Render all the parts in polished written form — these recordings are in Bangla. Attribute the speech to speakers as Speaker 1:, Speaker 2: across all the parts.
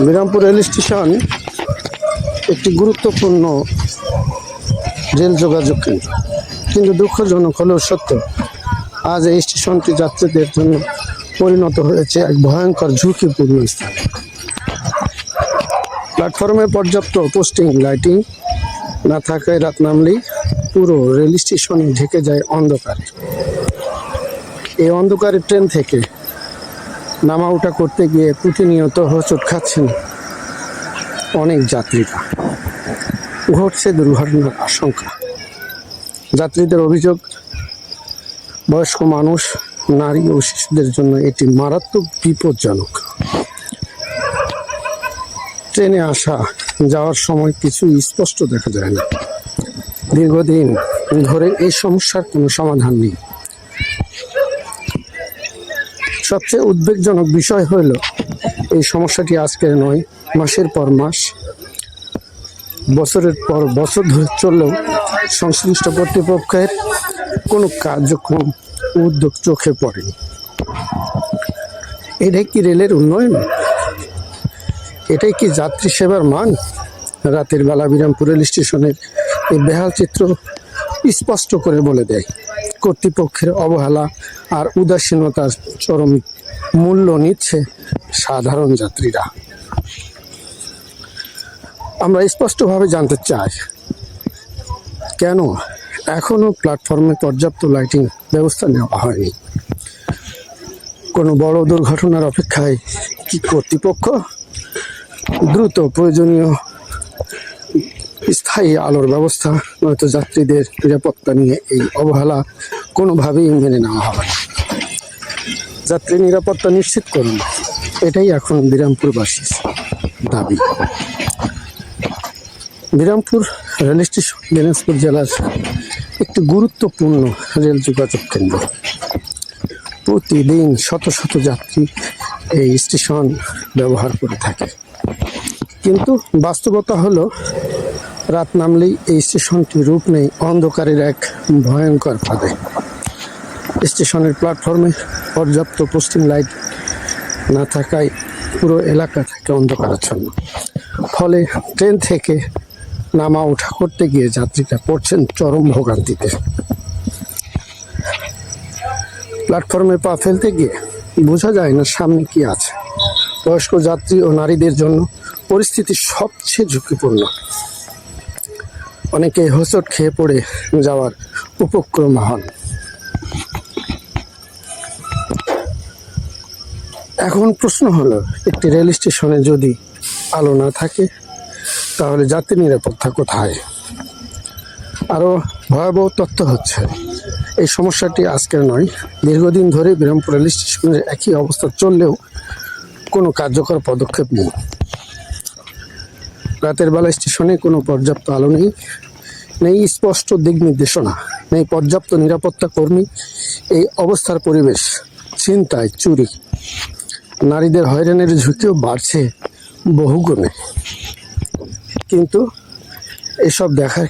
Speaker 1: বিরামপুর রেল স্টেশন একটি গুরুত্বপূর্ণ রেল যোগাযোগ কেন্দ্র, কিন্তু দুঃখজনক হলেও সত্য, আজ এই স্টেশনটি যাত্রীদের জন্য পরিণত হয়েছে এক ভয়ঙ্কর ঝুঁকিপূর্ণ স্থান। প্ল্যাটফর্মে পর্যাপ্ত পোস্টিং লাইটিং না থাকায় রাত নামলেই পুরো রেল স্টেশনে ঢেকে যায় অন্ধকার। এই অন্ধকারে ট্রেন থেকে নামা ওঠা করতে গিয়ে প্রতিনিয়ত হোঁচট খাচ্ছেন অনেক যাত্রীরা। ঘটছে দুর্ঘটনার আশঙ্কা। যাত্রীদের অভিযোগ, বয়স্ক মানুষ, নারী ও শিশুদের জন্য এটি মারাত্মক বিপজ্জনক। ট্রেনে আসা যাওয়ার সময় কিছু স্পষ্ট দেখা যায় না। দীর্ঘদিন ধরে এই সমস্যার কোনো সমাধান নেই। সবচেয়ে উদ্বেগজনক বিষয় হলো এই সমস্যাটি আজকের নয়, মাসের পর মাস, বছরের পর বছর ধরে চললেও সংশ্লিষ্ট কর্তৃপক্ষের কোনো কার্যক্রম উদ্যোগ চোখে পড়েনি। এটাই কি রেলের উন্নয়ন? এটাই কি যাত্রী সেবার মান? রাতের বেলা বিরামপুর রেল স্টেশনের এই বেহাল চিত্র স্পষ্ট করে বলে দেয় কর্তৃপক্ষের অবহেলা আর উদাসীনতার চরম মূল্য নিচ্ছে সাধারণ যাত্রীরা। আমরা স্পষ্টভাবে জানতে চাই, কেন এখনো প্ল্যাটফর্মে পর্যাপ্ত লাইটিং ব্যবস্থা নেওয়া হয়নি? কোনো বড় দুর্ঘটনার অপেক্ষায় কি কর্তৃপক্ষ দ্রুত প্রয়োজনীয় স্থায়ী আলোর ব্যবস্থা, নয়তো যাত্রীদের নিরাপত্তা নিয়ে এই অবহেলা কোনোভাবেই মেনে নেওয়া হবে না। যাত্রী নিরাপত্তা নিশ্চিত করুন, এটাই এখন বিরামপুরবাসীর দাবি। বিরামপুর রেল স্টেশন দিনাজপুর জেলার একটি গুরুত্বপূর্ণ রেল যোগাযোগ কেন্দ্র। প্রতিদিন শত শত যাত্রী এই স্টেশন ব্যবহার করে থাকে, কিন্তু বাস্তবতা হলো রাত নামলেই এই স্টেশনটি রূপ নেয় অন্ধকারের এক ভয়ঙ্কর ফাঁদে। স্টেশনের প্ল্যাটফর্মে পর্যাপ্ত পোস্টিং লাইট না থাকায় পুরো এলাকা থাকে অন্ধকারাচ্ছন্ন। ফলে ট্রেন থেকে নামা ওঠা করতে গিয়ে যাত্রীরা পড়ছেন চরম ভোগান্তিতে। প্ল্যাটফর্মে পা ফেলতে গিয়ে বোঝা যায় না সামনে কি আছে। বয়স্ক যাত্রী ও নারীদের জন্য পরিস্থিতি সবচেয়ে ঝুঁকিপূর্ণ। অনেকে হোঁচট খেয়ে পড়ে যাওয়ার উপক্রম হন। এখন প্রশ্ন হলো, একটি রেল স্টেশনে যদি আলো না থাকে তাহলে যাত্রী নিরাপত্তা কোথায়? আরও ভয়াবহ তথ্য হচ্ছে, এই সমস্যাটি আজকের নয়, দীর্ঘদিন ধরে বিরামপুর রেল স্টেশনের একই অবস্থা চললেও কোনো কার্যকর পদক্ষেপ নেই। রাতের বেলা স্টেশনে কোনো পর্যাপ্ত আলো নেই, নেই স্পষ্ট দিক নির্দেশনা, নেই পর্যাপ্ত নিরাপত্তা কর্মী। এই অবস্থার পরিবেশ ছিনতাই, চুরি, নারীদের হয়রানির ঝুঁকিও বাড়ছে বহুগুণে। কিন্তু এসব দেখার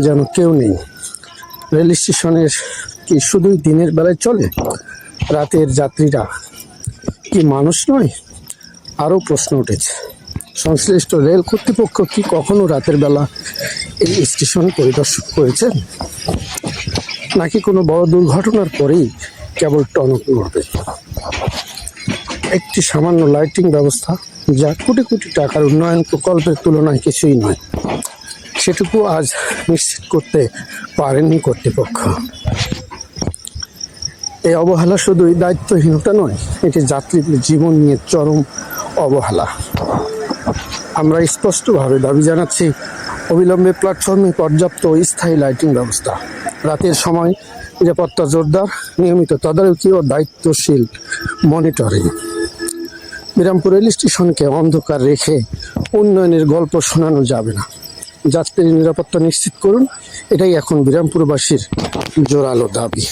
Speaker 1: যেন কেউ নেই। রেল স্টেশনের কি শুধুই দিনের বেলায় চলে? রাতের যাত্রীরা কি মানুষ নয়? আরও প্রশ্ন উঠেছে, সংশ্লিষ্ট রেল কর্তৃপক্ষ কি কখনো রাতের বেলা এই স্টেশন পরিদর্শন করেছেন, নাকি কোনো বড় দুর্ঘটনার পরেই কেবল টনক নড়বে? একটি সামান্য লাইটিং ব্যবস্থা, যা কোটি কোটি টাকার উন্নয়ন প্রকল্পের তুলনায় কিছুই নয়, সেটুকু আজ নিশ্চিত করতে পারেনি কর্তৃপক্ষ। এই অবহেলা শুধুই দায়িত্বহীনতা নয়, এটি যাত্রীদের জীবন নিয়ে চরম অবহেলা। আমরা স্পষ্টভাবে দাবি জানাচ্ছি, অবিলম্বে প্ল্যাটফর্মে পর্যাপ্ত স্থায়ী লাইটিং ব্যবস্থা, রাতের সময় নিরাপত্তা জোরদার, নিয়মিত তদারকি ও দায়িত্বশীল মনিটরিং। বিরামপুর রেল স্টেশনকে অন্ধকার রেখে উন্নয়নের গল্প শোনানো যাবে না। যাত্রীর নিরাপত্তা নিশ্চিত করুন, এটাই এখন বিরামপুরবাসীর জোরালো দাবি।